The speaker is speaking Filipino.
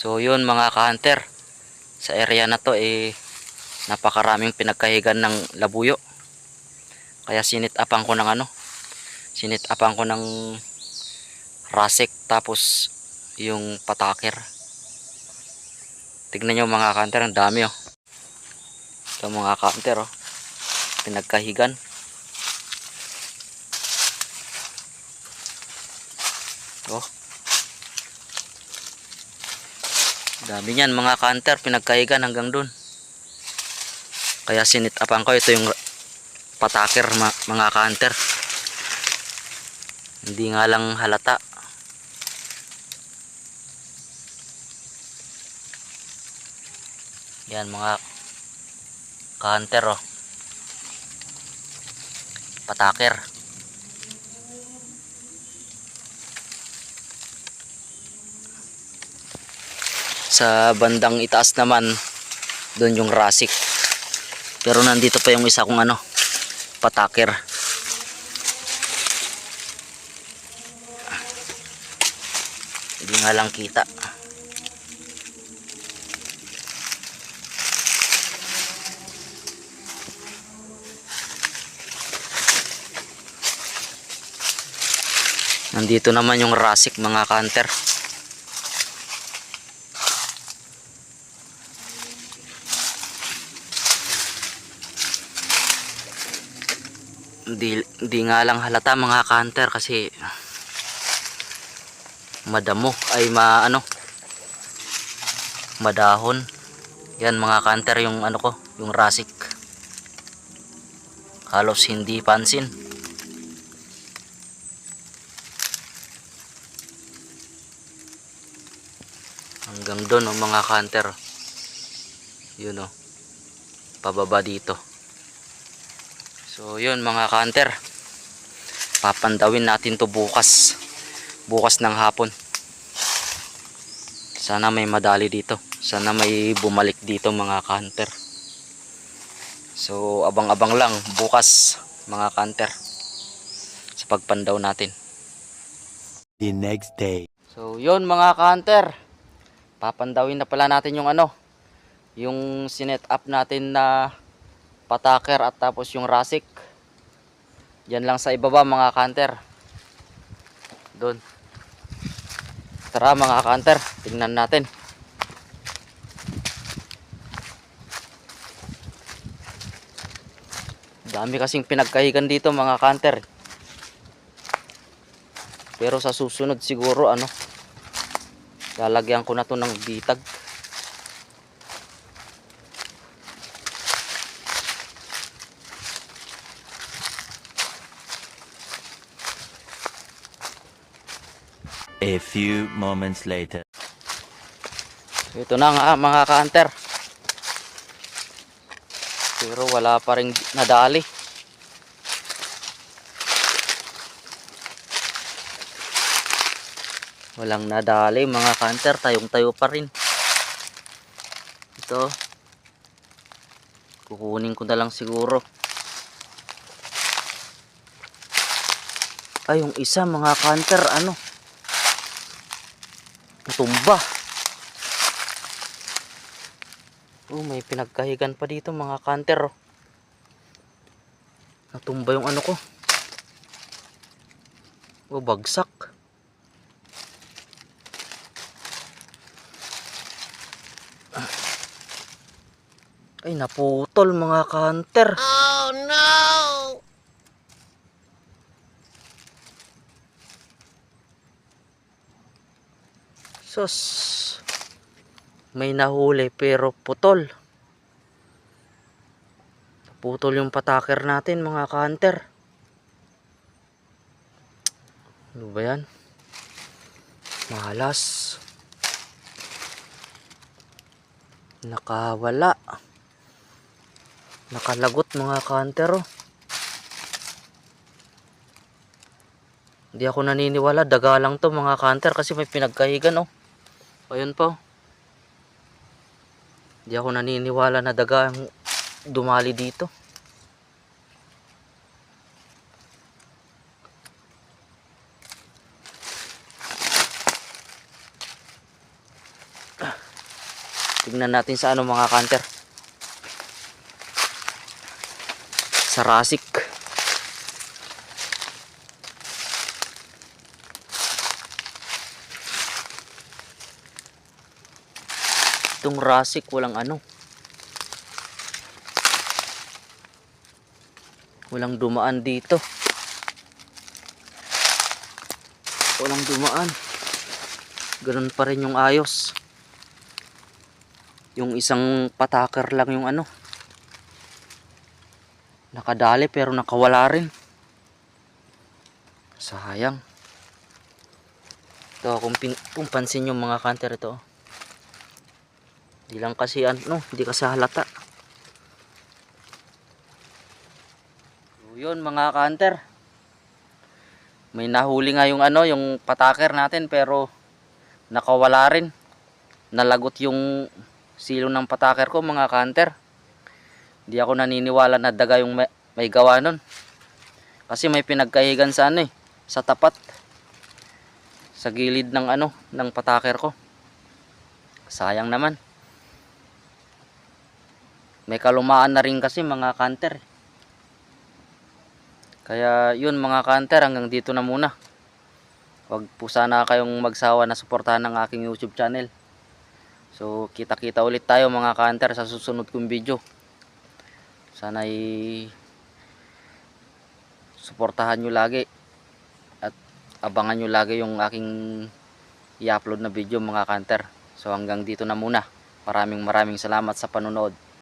So yun mga ka-hunter, sa area na to napakaraming pinagkahigan ng labuyo. Kaya sinit-upan ko ng sinit-upan ko ng rasik tapos yung pataker. Tignan nyo mga ka-hunter, ang dami oh. Ito mga ka-hunter oh, pinagkahigan. Oh. Dami niyan mga ka-hunter, pinagkahigan hanggang dun. Kaya sinit-upan ko, ito yung pataker mga ka-hunter. Hindi nga lang halata. Yan mga ka-hunter oh. Pataker. Sa bandang itaas naman, doon yung rasik. Pero nandito pa yung isa kong pataker. Hindi nga lang kita. Nandito naman yung rasik mga ka-hunter. Hindi nga lang halata mga ka-hunter kasi madamo ay madahon. Yan mga ka-hunter yung yung rasik. Halos hindi pansin. Hanggang doon mga ka-hunter. Yun oh. Pababa dito. So yun mga ka-hunter, papandawin natin to bukas ng hapon. Sana may madali dito, sana may bumalik dito mga ka-hunter. So abang-abang lang bukas mga ka-hunter sa pagpandaw natin. The next day. So yun mga ka-hunter, papandawin na pala natin yung yung sinet up natin na pataker at tapos yung rasik. Diyan lang sa ibaba mga ka-hunter. Doon. Tara mga ka-hunter, tingnan natin. Dami kasing pinagkahigan dito mga ka-hunter. Pero sa susunod siguro lalagyan ko na to ng bitag. A few moments later. Ito na nga mga ka-hunter. Pero wala pa rin nadali. Walang nadali mga ka-hunter, tayong-tayo pa rin. Ito. Kukunin ko na lang siguro. Ay, yung isa mga ka-hunter, tumba. Oh, may pinagkahigan pa dito mga ka-hunter oh. Natumba yung ko. Oh, bagsak. Ay, naputol mga ka-hunter. Oh no! Sus. May nahuli pero putol. Putol yung pataker natin mga ka-hunter. Ano ba yan? Malas. Nakawala. Nakalagot mga ka-hunter oh. Hindi ako naniniwala, daga lang to mga ka-hunter kasi may pinagkahigan oh. Ayun po. Hindi ako naniniwala na daga ang dumali dito. Tignan natin sa ano mga kanter. Sa rasik. Itong rasik walang ano. Walang dumaan dito. Walang dumaan. Ganun pa rin yung ayos. Yung isang pataker lang yung ano. Nakadali pero nakawala rin. Sayang. Ito kung pansin yung mga kanter ito. Hindi lang kasi ano, hindi kasi halata. So, yun mga kanter. May nahuli nga yung ano, yung pataker natin pero nakawala rin. Nalagot yung silo ng pataker ko mga kanter. Hindi ako naniniwala na daga yung may gawa nun. Kasi may pinagkahigan sa ano sa tapat. Sa gilid ng ano, ng pataker ko. Sayang naman. May kalumaan na rin kasi mga kanter. Kaya yun mga kanter, hanggang dito na muna. Huwag po sana kayong magsawa na suportahan ng aking YouTube channel. So kita-kita ulit tayo mga kanter sa susunod kong video. Sana'y suportahan nyo lagi. At abangan nyo lagi yung aking i-upload na video mga kanter. So hanggang dito na muna. Maraming salamat sa panonood.